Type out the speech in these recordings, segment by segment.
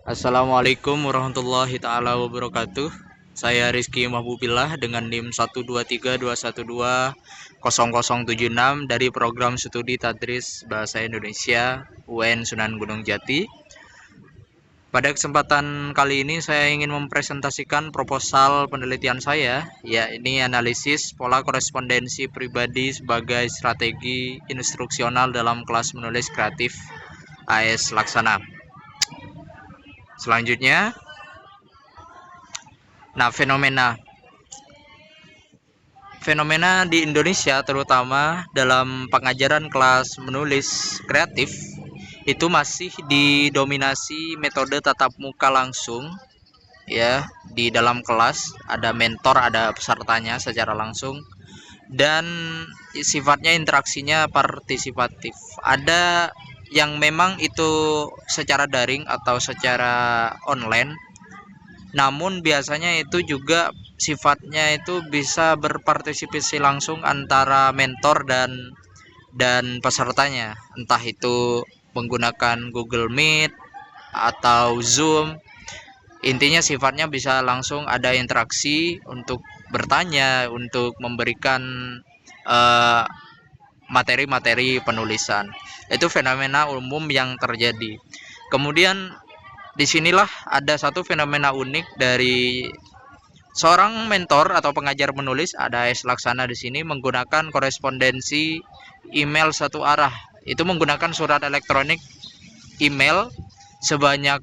Assalamualaikum warahmatullahi taala wabarakatuh. Saya Rizky Mahbubillah dengan NIM 12321200076 dari program studi Tadris Bahasa Indonesia UN Sunan Gunung Jati. Pada kesempatan kali ini saya ingin mempresentasikan proposal penelitian saya, yakni analisis pola korespondensi pribadi sebagai strategi instruksional dalam kelas menulis kreatif AS Laksana. Selanjutnya, fenomena di Indonesia terutama dalam pengajaran kelas menulis kreatif itu masih didominasi metode tatap muka langsung, ya. Di dalam kelas ada mentor, ada pesertanya secara langsung, dan sifatnya interaksinya partisipatif. Ada yang memang itu secara daring atau secara online, namun biasanya itu juga sifatnya itu bisa berpartisipasi langsung antara mentor dan pesertanya, entah itu menggunakan Google Meet atau Zoom. Intinya sifatnya bisa langsung ada interaksi untuk bertanya, untuk memberikan eh, materi-materi penulisan. Itu fenomena umum yang terjadi. Kemudian disinilah ada satu fenomena unik dari seorang mentor atau pengajar menulis, ada S Laksana di sini, menggunakan korespondensi email satu arah. Itu menggunakan surat elektronik email sebanyak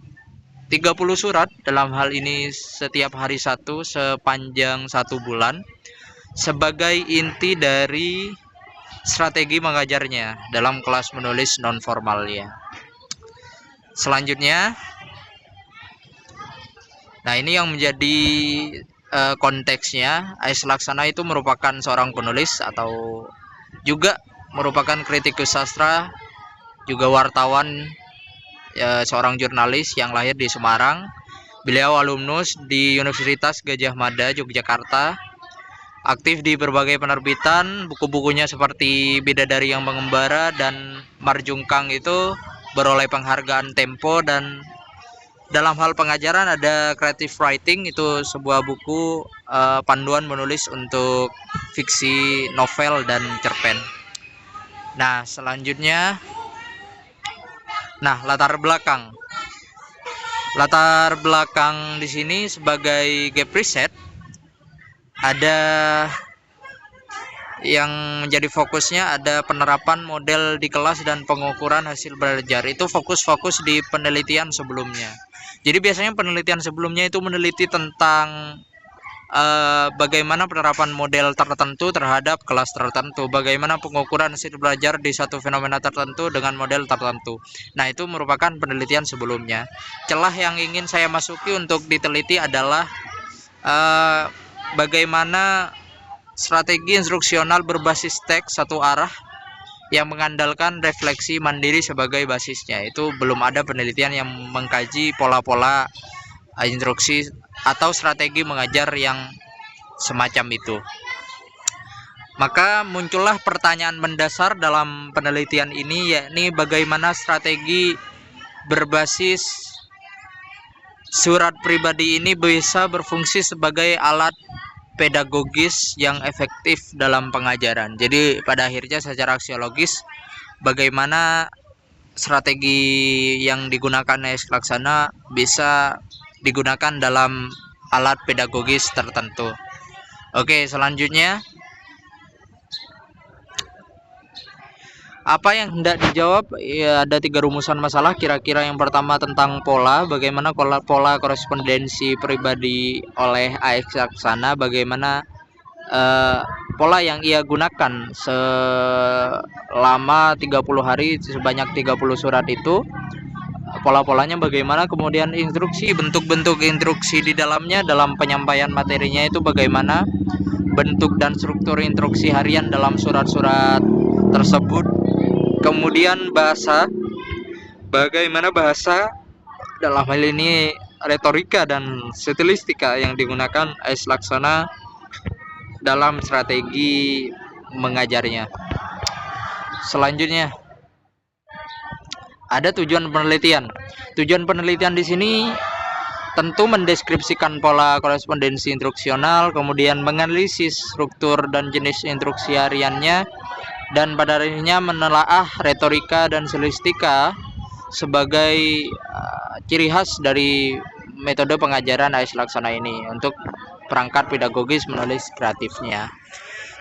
30 surat, dalam hal ini setiap hari satu sepanjang 1 bulan, sebagai inti dari strategi mengajarnya dalam kelas menulis non formalnya. Selanjutnya, nah ini yang menjadi konteksnya. Ais Laksana itu merupakan seorang penulis atau juga merupakan kritikus sastra, juga wartawan, ya, seorang jurnalis yang lahir di Semarang. Beliau alumnus di Universitas Gadjah Mada, Yogyakarta. Aktif di berbagai penerbitan, buku-bukunya seperti Bidadari yang Mengembara dan Marjungkang itu beroleh penghargaan Tempo. Dan dalam hal pengajaran ada Creative Writing, itu sebuah buku panduan menulis untuk fiksi, novel, dan cerpen. Nah, selanjutnya, latar belakang. Latar belakang di sini sebagai gap riset ada yang menjadi fokusnya, ada penerapan model di kelas dan pengukuran hasil belajar. Itu fokus-fokus di penelitian sebelumnya. Jadi biasanya penelitian sebelumnya itu meneliti tentang bagaimana penerapan model tertentu terhadap kelas tertentu, bagaimana pengukuran hasil belajar di satu fenomena tertentu dengan model tertentu. Nah, itu merupakan penelitian sebelumnya. Celah yang ingin saya masuki untuk diteliti adalah bagaimana strategi instruksional berbasis teks satu arah yang mengandalkan refleksi mandiri sebagai basisnya. Itu belum ada penelitian yang mengkaji pola-pola instruksi atau strategi mengajar yang semacam itu. Maka muncullah pertanyaan mendasar dalam penelitian ini, yakni bagaimana strategi berbasis surat pribadi ini bisa berfungsi sebagai alat pedagogis yang efektif dalam pengajaran. Jadi pada akhirnya secara aksiologis, bagaimana strategi yang digunakan AS Laksana bisa digunakan dalam alat pedagogis tertentu. Oke, selanjutnya, apa yang hendak dijawab? Ya, ada 3 rumusan masalah. Kira-kira yang pertama tentang pola, bagaimana pola korespondensi pribadi oleh AX Laksana, bagaimana pola yang ia gunakan selama 30 hari sebanyak 30 surat itu, pola-polanya bagaimana, kemudian instruksi, bentuk-bentuk instruksi di dalamnya, dalam penyampaian materinya itu bagaimana, bentuk dan struktur instruksi harian dalam surat-surat tersebut. Kemudian bahasa, bagaimana bahasa dalam hal ini retorika dan stilistika yang digunakan AS Laksana dalam strategi mengajarnya. Selanjutnya, ada tujuan penelitian. Tujuan penelitian di sini tentu mendeskripsikan pola korespondensi instruksional, kemudian menganalisis struktur dan jenis instruksi hariannya, dan pada akhirnya menelaah retorika dan stilistika sebagai ciri khas dari metode pengajaran AS Laksana ini untuk perangkat pedagogis menulis kreatifnya.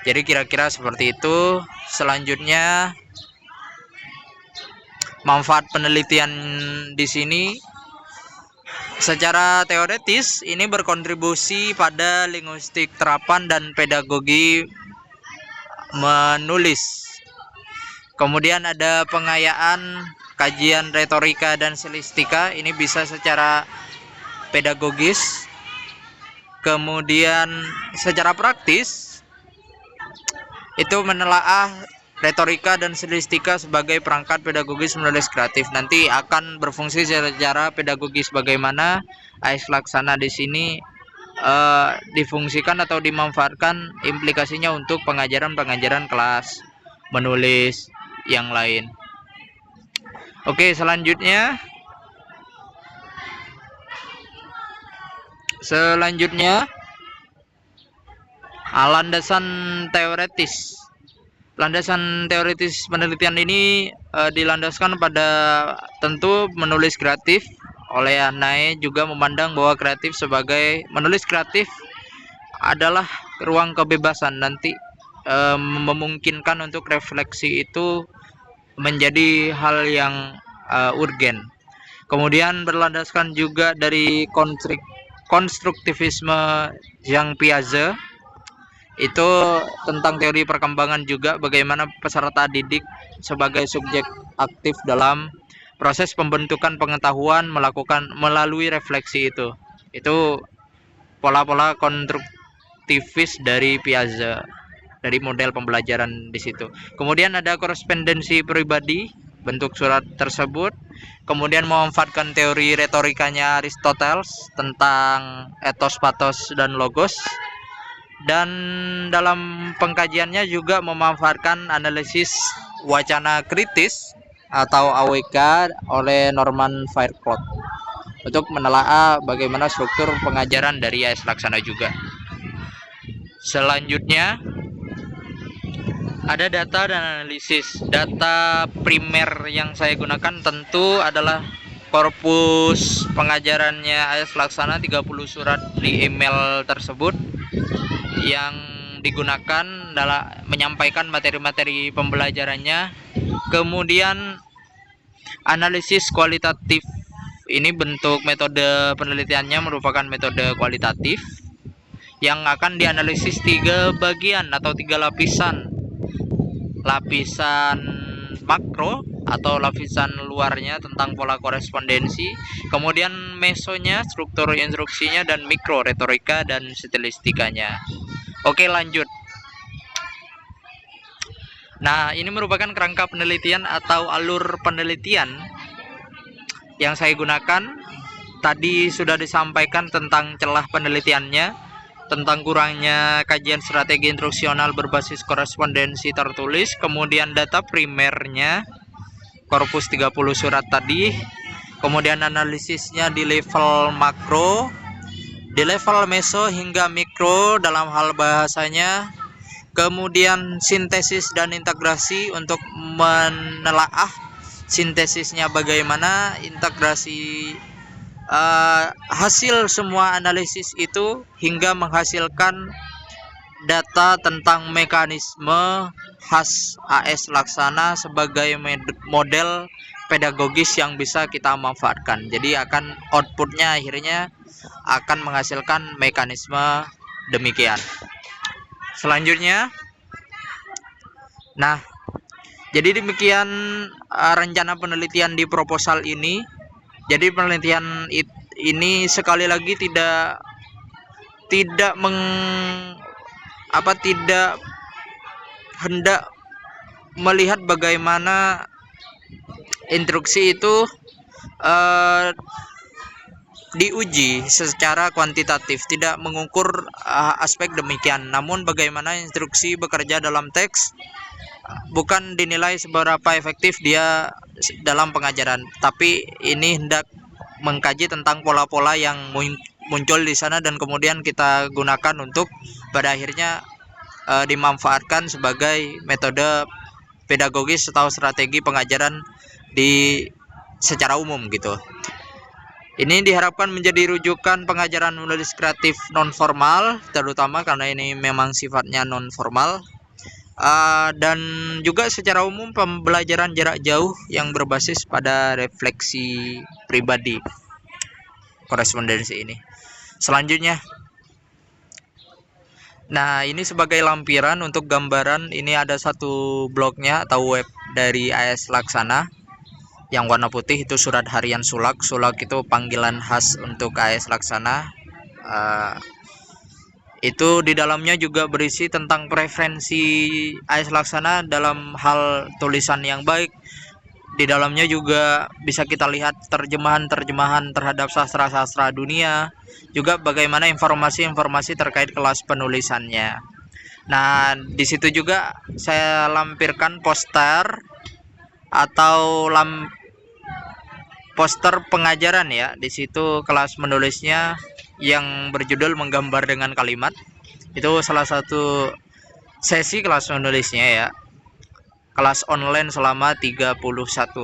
Jadi kira-kira seperti itu. Selanjutnya, manfaat penelitian di sini secara teoretis ini berkontribusi pada linguistik terapan dan pedagogi menulis. Kemudian ada pengayaan kajian retorika dan stilistika, ini bisa secara pedagogis. Kemudian secara praktis itu menelaah retorika dan stilistika sebagai perangkat pedagogis menulis kreatif. Nanti akan berfungsi secara pedagogis bagaimana AS Laksana di sini difungsikan atau dimanfaatkan implikasinya untuk pengajaran kelas menulis yang lain. Oke, selanjutnya landasan teoretis. Landasan teoritis penelitian ini dilandaskan pada tentu menulis kreatif. Oleh Hanae juga memandang bahwa menulis kreatif adalah ruang kebebasan, nanti memungkinkan untuk refleksi itu menjadi hal yang urgen. Kemudian berlandaskan juga dari konstruktivisme Jean Piaget, itu tentang teori perkembangan juga, bagaimana peserta didik sebagai subjek aktif dalam proses pembentukan pengetahuan melalui refleksi itu pola-pola konstruktivis dari Piaget, dari model pembelajaran di situ. Kemudian ada korespondensi pribadi, bentuk surat tersebut. Kemudian memanfaatkan teori retorikanya Aristoteles tentang etos, patos, dan logos. Dan dalam pengkajiannya juga memanfaatkan analisis wacana kritis atau AWK oleh Norman Fairclough untuk menelaah bagaimana struktur pengajaran dari AS Laksana juga. Selanjutnya ada data dan analisis. Data primer yang saya gunakan tentu adalah korpus pengajarannya AS Laksana, 30 surat di email tersebut yang digunakan dalam menyampaikan materi-materi pembelajarannya. Kemudian analisis kualitatif, ini bentuk metode penelitiannya merupakan metode kualitatif yang akan dianalisis 3 bagian atau 3 lapisan. Lapisan makro atau lapisan luarnya tentang pola korespondensi, kemudian mesonya, struktur instruksinya, dan mikro, retorika dan stilistikanya. Oke, lanjut. Nah, ini merupakan kerangka penelitian atau alur penelitian yang saya gunakan. Tadi sudah disampaikan tentang celah penelitiannya, tentang kurangnya kajian strategi instruksional berbasis korespondensi tertulis, kemudian data primernya, korpus 30 surat tadi, kemudian analisisnya di level makro, di level meso hingga mikro dalam hal bahasanya, kemudian sintesis dan integrasi untuk menelaah sintesisnya bagaimana, integrasi hasil semua analisis itu hingga menghasilkan data tentang mekanisme khas AS Laksana sebagai model pedagogis yang bisa kita manfaatkan. Jadi outputnya akhirnya akan menghasilkan mekanisme demikian. Selanjutnya, nah, jadi demikian rencana penelitian di proposal ini. Jadi penelitian ini sekali lagi tidak hendak melihat bagaimana instruksi itu diuji secara kuantitatif, tidak mengukur aspek demikian, namun bagaimana instruksi bekerja dalam teks bukan dinilai seberapa efektif dia dalam pengajaran, tapi ini hendak mengkaji tentang pola-pola yang muncul di sana dan kemudian kita gunakan untuk pada akhirnya dimanfaatkan sebagai metode pedagogis atau strategi pengajaran di secara umum gitu. Ini diharapkan menjadi rujukan pengajaran menulis kreatif non formal, terutama karena ini memang sifatnya non formal, dan juga secara umum pembelajaran jarak jauh yang berbasis pada refleksi pribadi korespondensi ini. Selanjutnya, nah ini sebagai lampiran untuk gambaran, ini ada satu blognya atau web dari AS Laksana yang warna putih, itu surat harian Sulak. Sulak itu panggilan khas untuk AS Laksana. Itu di dalamnya juga berisi tentang preferensi AS Laksana dalam hal tulisan yang baik. Di dalamnya juga bisa kita lihat terjemahan-terjemahan terhadap sastra-sastra dunia, juga bagaimana informasi-informasi terkait kelas penulisannya. Nah, di situ juga saya lampirkan poster atau poster pengajaran ya. Di situ kelas menulisnya yang berjudul menggambar dengan kalimat. Itu salah satu sesi kelas menulisnya ya. Kelas online selama 31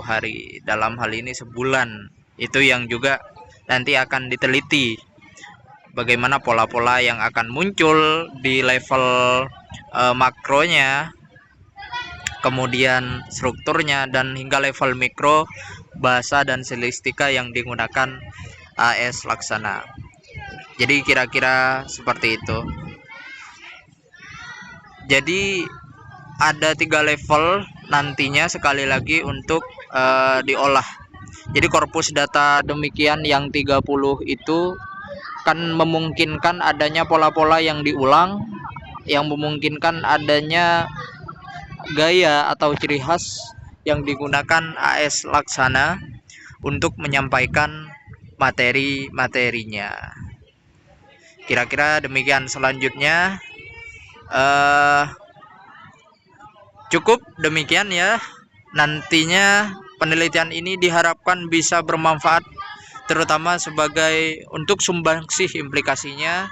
hari. Dalam hal ini sebulan. Itu yang juga nanti akan diteliti bagaimana pola-pola yang akan muncul di level makronya, kemudian strukturnya, dan hingga level mikro bahasa dan stilistika yang digunakan AS Laksana. Jadi kira-kira seperti itu. Jadi ada 3 level nantinya sekali lagi untuk diolah. Jadi korpus data demikian yang 30 itu kan memungkinkan adanya pola-pola yang diulang, yang memungkinkan adanya gaya atau ciri khas yang digunakan AS Laksana untuk menyampaikan materi-materinya. Kira-kira demikian. Selanjutnya cukup demikian ya. Nantinya penelitian ini diharapkan bisa bermanfaat, terutama sebagai untuk sumbangsih implikasinya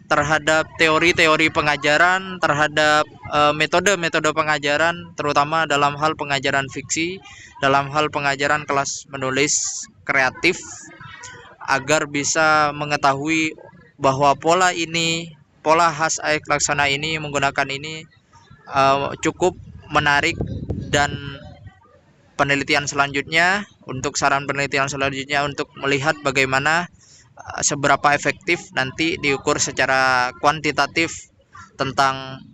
terhadap teori-teori pengajaran, terhadap metode-metode pengajaran, terutama dalam hal pengajaran fiksi, dalam hal pengajaran kelas menulis kreatif, agar bisa mengetahui bahwa pola khas AS Laksana ini menggunakan ini cukup menarik. Dan penelitian selanjutnya, untuk saran penelitian selanjutnya untuk melihat bagaimana seberapa efektif nanti diukur secara kuantitatif tentang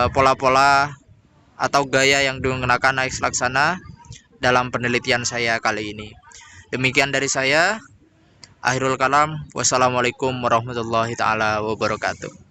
pola-pola atau gaya yang digunakan AS Laksana dalam penelitian saya kali ini. Demikian dari saya. Akhirul kalam. Wassalamualaikum warahmatullahi taala wabarakatuh.